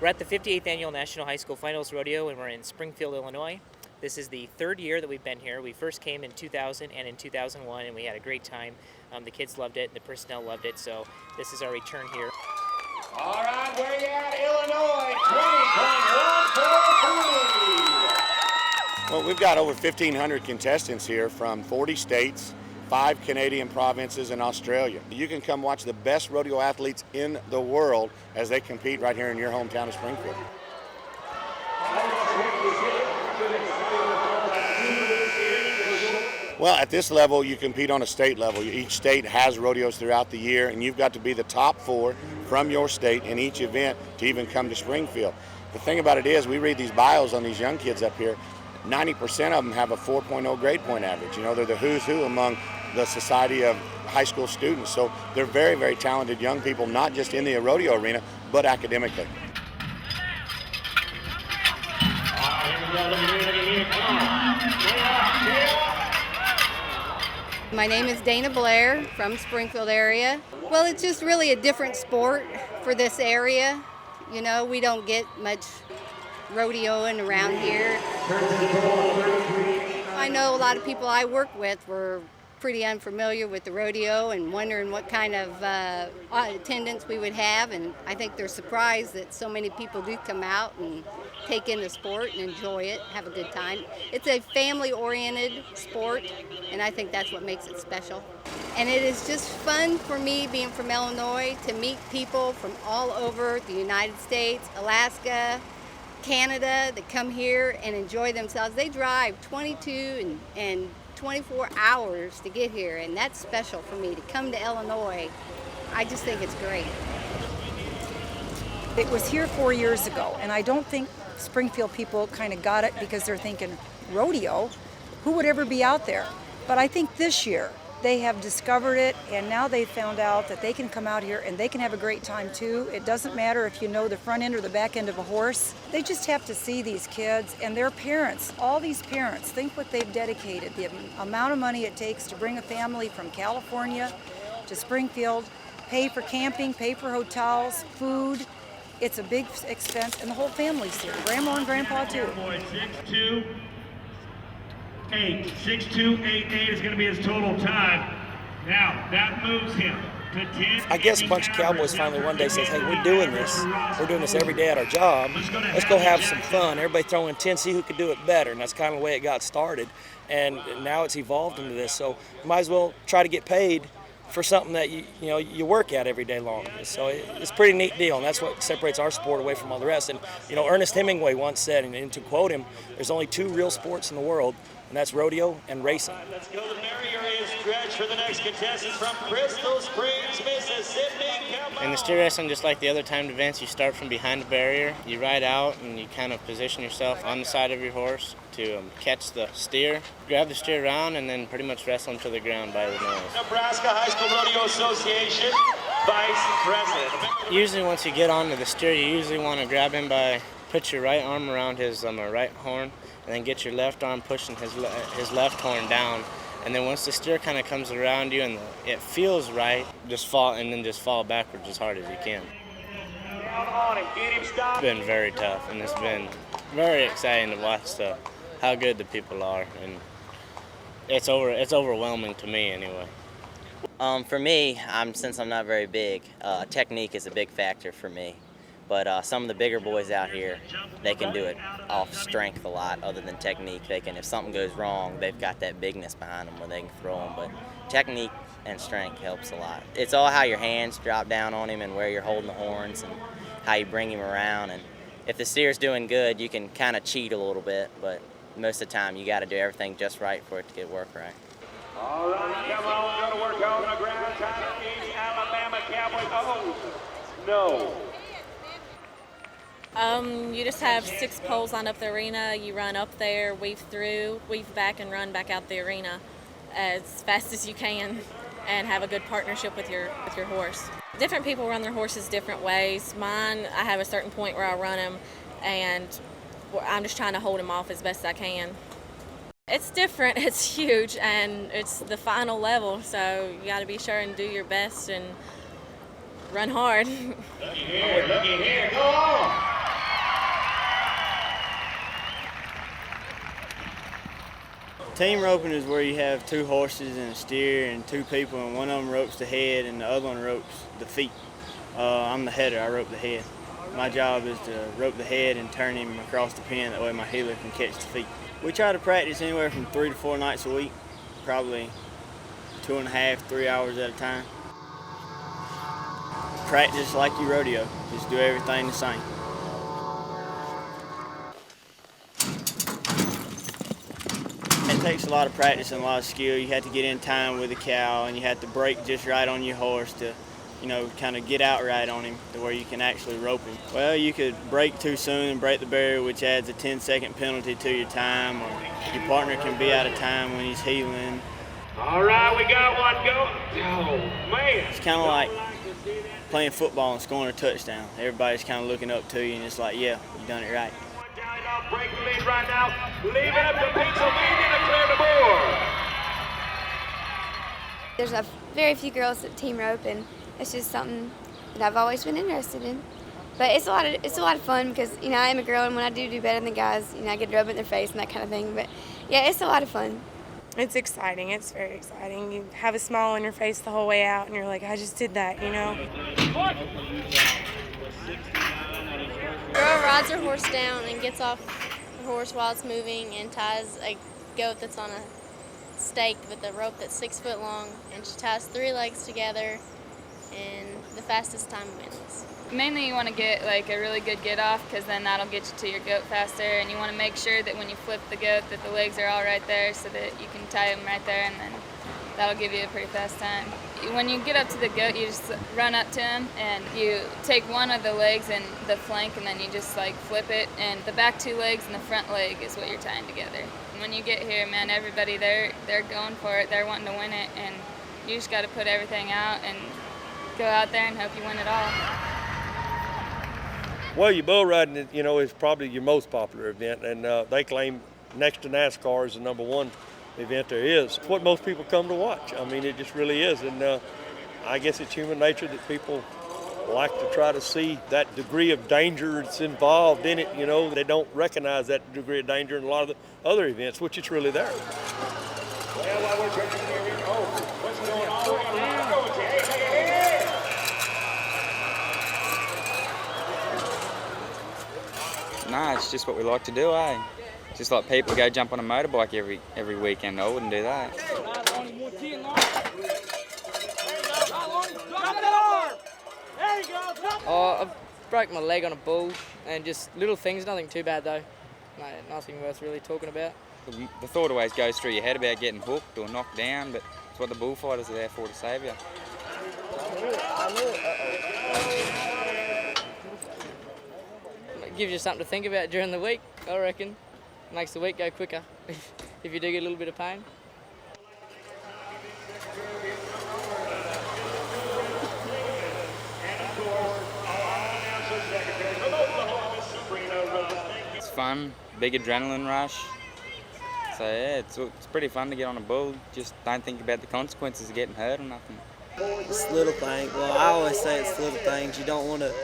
We're at the 58th Annual National High School Finals Rodeo, and we're in Springfield, Illinois. This is the third year that we've been here. We first came in 2000 and in 2001, and we had a great time. The kids loved it, the personnel loved it, so this is our return here. All right, where you at, Illinois? 20.143. Well, we've got over 1,500 contestants here from 40 states, 5 Canadian provinces, and Australia. You can come watch the best rodeo athletes in the world as they compete right here in your hometown of Springfield. Well, at this level, you compete on a state level. Each state has rodeos throughout the year, and you've got to be the top 4 from your state in each event to even come to Springfield. The thing about it is, we read these bios on these young kids up here. 90% of them have a 4.0 grade point average. You know, they're the who's who among the Society of High School Students. So they're very, very talented young people, not just in the rodeo arena, but academically. My name is Dana Blair from Springfield area. Well, it's just really a different sport for this area. You know, we don't get much rodeoing around here. I know a lot of people I work with were pretty unfamiliar with the rodeo and wondering what kind of attendance we would have, and I think they're surprised that so many people do come out and take in the sport and enjoy it, have a good time. It's a family-oriented sport, and I think that's what makes it special. And it is just fun for me, being from Illinois, to meet people from all over the United States, Alaska, Canada, that come here and enjoy themselves. They drive 22 and 24 hours to get here, and that's special for me to come to Illinois. I just think it's great. It was here 4 years ago, and I don't think Springfield people kind of got it because they're thinking, rodeo? Who would ever be out there? But I think this year they have discovered it, and now they found out that they can come out here and they can have a great time too. It doesn't matter if you know the front end or the back end of a horse. They just have to see these kids and their parents. All these parents, think what they've dedicated, the amount of money it takes to bring a family from California to Springfield, pay for camping, pay for hotels, food. It's a big expense, and the whole family's here, grandma and grandpa too. 6.288 is going to be his total time. Now, that moves him to 10. I guess a bunch of cowboys finally one day says, hey, we're doing this every day at our job. Let's go have some fun. Everybody throw in 10, see who could do it better. And that's kind of the way it got started. And now it's evolved into this. So you might as well try to get paid for something that you work at every day long. So it's a pretty neat deal, and that's what separates our sport away from all the rest. And Ernest Hemingway once said, and to quote him, there's only 2 real sports in the world, and that's rodeo and racing. Let's go. The barrier is stretched for the next contestant from Crystal Springs, Mississippi. In the steer wrestling, just like the other timed events, you start from behind the barrier. You ride out and you kind of position yourself on the side of your horse to catch the steer, grab the steer around, and then pretty much wrestle him to the ground by the nose. Nebraska High School Rodeo Association Vice President. Usually once you get onto the steer, you usually want to grab him put your right arm around his right horn, and then get your left arm pushing his left horn down. And then once the steer kind of comes around you and it feels right, just fall backwards as hard as you can. It's been very tough, and it's been very exciting to watch how good the people are, and it's overwhelming to me anyway. For me, since I'm not very big, technique is a big factor for me. But some of the bigger boys out here, they can do it off strength a lot other than technique. If something goes wrong, they've got that bigness behind them where they can throw them. But technique and strength helps a lot. It's all how your hands drop down on him and where you're holding the horns and how you bring him around. And if the steer's doing good, you can kind of cheat a little bit, but most of the time you got to do everything just right for it to work right. All right, come on, going to work on the ground. Title is Alabama Cowboys. Oh, no. You just have 6 poles lined up the arena. You run up there, weave through, weave back, and run back out the arena as fast as you can, and have a good partnership with your horse. Different people run their horses different ways. Mine, I have a certain point where I run him, and I'm just trying to hold him off as best I can. It's different. It's huge, and it's the final level, so you got to be sure and do your best and run hard. Looky here, go on! Team roping is where you have 2 horses and a steer and 2 people, and one of them ropes the head and the other one ropes the feet. I'm the header, I rope the head. My job is to rope the head and turn him across the pen, that way my heeler can catch the feet. We try to practice anywhere from 3 to 4 nights a week, probably 2.5, 3 hours at a time. Practice like you rodeo, just do everything the same. It takes a lot of practice and a lot of skill. You have to get in time with the cow, and you have to break just right on your horse to, kind of get out right on him to where you can actually rope him. Well, you could break too soon and break the barrier, which adds a 10-second penalty to your time, or your partner can be out of time when he's heeling. All right, we got one go. Oh, man. It's kind of like playing football and scoring a touchdown. Everybody's kind of looking up to you, and it's like, yeah, you done it right. Break the lead right now. Leave it up to Pennsylvania to clear the board. There's a very few girls that team rope, and it's just something that I've always been interested in. But it's a lot of fun because I am a girl, and when I do better than the guys, I get to rub it in their face and that kind of thing. But yeah, it's a lot of fun. It's exciting. It's very exciting. You have a smile on your face the whole way out, and you're like, I just did that, Girl rides her horse down and gets off the horse while it's moving and ties a goat that's on a stake with a rope that's 6 foot long, and she ties 3 legs together, and the fastest time wins. Mainly you want to get like a really good get off, because then that'll get you to your goat faster, and you want to make sure that when you flip the goat that the legs are all right there so that you can tie them right there, and then that'll give you a pretty fast time. When you get up to the goat, you just run up to him and you take one of the legs and the flank, and then you just flip it, and the back 2 legs and the front leg is what you're tying together. And when you get here, man, everybody they're going for it, they're wanting to win it, and you just got to put everything out and go out there and hope you win it all. Well, your bull riding, is probably your most popular event, and they claim next to NASCAR is the #1 event there is. It's what most people come to watch. I mean, it just really is, and I guess it's human nature that people like to try to see that degree of danger that's involved in it. They don't recognize that degree of danger in a lot of the other events, which it's really there. Well, while we're drinking here, what's going on? We're going to Nah, it's just what we like to do, eh? Just like people go jump on a motorbike every weekend. I wouldn't do that. Oh, I've broke my leg on a bull, and just little things, nothing too bad though. No, nothing worth really talking about. The thought always goes through your head about getting hooked or knocked down, but it's what the bullfighters are there for, to save you. It gives you something to think about during the week, I reckon. Makes the week go quicker if you do get a little bit of pain. It's fun, big adrenaline rush. So yeah, it's pretty fun to get on a bull. Just don't think about the consequences of getting hurt or nothing. It's little things. Well, I always say it's little things. You don't want to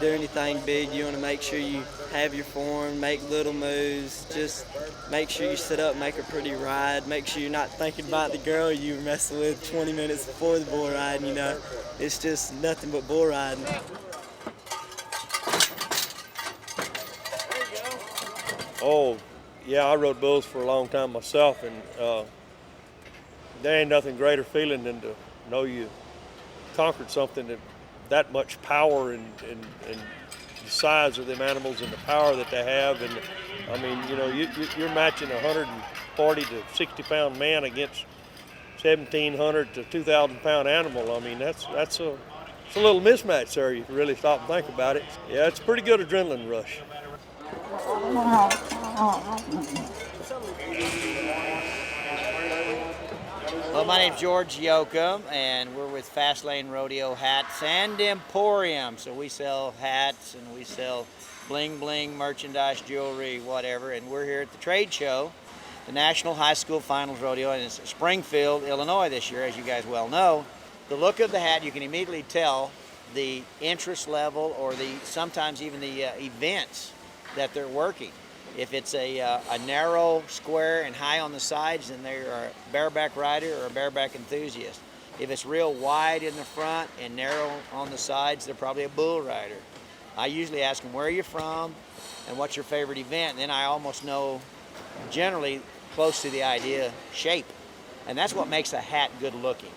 do anything big. You want to make sure you have your form, make little moves. Just make sure you sit up, make a pretty ride. Make sure you're not thinking about the girl you were messing with 20 minutes before the bull ride. It's just nothing but bull riding. Oh, yeah, I rode bulls for a long time myself, and there ain't nothing greater feeling than to know you conquered something that much power and the size of them animals and the power that they have. And I mean, you're matching a 140 to 60 pound man against 1,700 to 2,000 pound animal. I mean, it's a little mismatch there. You really stop and think about it. Yeah, it's a pretty good adrenaline rush. Well, my name's George Yoakum, and we're with Fastlane Rodeo Hats and Emporium. So we sell hats and we sell bling bling merchandise, jewelry, whatever. And we're here at the trade show, the National High School Finals Rodeo, and it's Springfield, Illinois this year, as you guys well know. The look of the hat, you can immediately tell the interest level or sometimes even the events that they're working. If it's a narrow square and high on the sides, then they're a bareback rider or a bareback enthusiast. If it's real wide in the front and narrow on the sides, they're probably a bull rider. I usually ask them, where are you from and what's your favorite event? And then I almost know, generally close to the idea, shape. And that's what makes a hat good looking.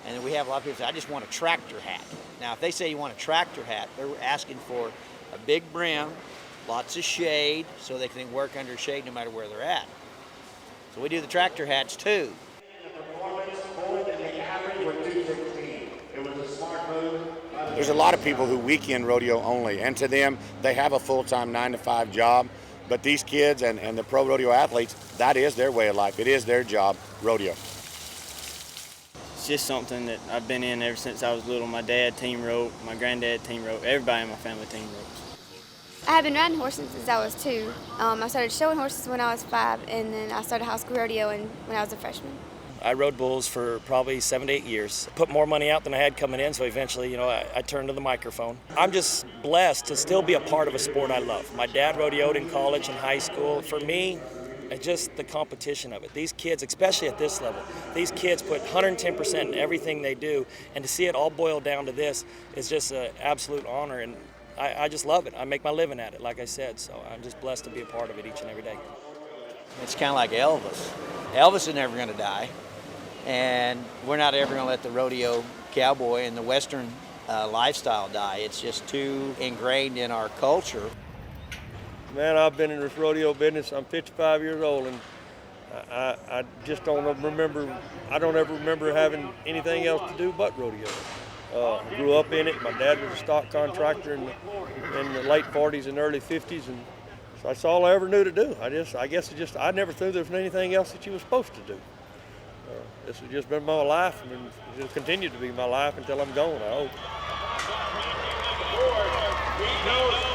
And then we have a lot of people say, I just want a tractor hat. Now, if they say you want a tractor hat, they're asking for a big brim, lots of shade, so they can work under shade no matter where they're at. So we do the tractor hats too. There's a lot of people who weekend rodeo only, and to them, they have a full-time 9-to-5 job. But these kids and the pro rodeo athletes, that is their way of life. It is their job, rodeo. It's just something that I've been in ever since I was little. My dad team rope, my granddad team rope, everybody in my family team ropes. I have been riding horses since I was 2. I started showing horses when I was 5, and then I started high school rodeo when I was a freshman. I rode bulls for probably 7 to 8 years. Put more money out than I had coming in, so eventually, I turned to the microphone. I'm just blessed to still be a part of a sport I love. My dad rodeoed in college and high school. For me, it's just the competition of it. These kids, especially at this level, these kids put 110% in everything they do, and to see it all boil down to this is just an absolute honor, and I just love it. I make my living at it, like I said, so I'm just blessed to be a part of it each and every day. It's kind of like Elvis. Elvis is never going to die. And we're not ever going to let the rodeo cowboy and the Western lifestyle die. It's just too ingrained in our culture. Man, I've been in this rodeo business. I'm 55 years old, and I just don't remember. I don't ever remember having anything else to do but rodeo. I grew up in it. My dad was a stock contractor in the late 40s and early 50s, and so that's all I ever knew to do. I never thought there was anything else that you were supposed to do. This has just been my life, and it'll continue to be my life until I'm gone, I hope.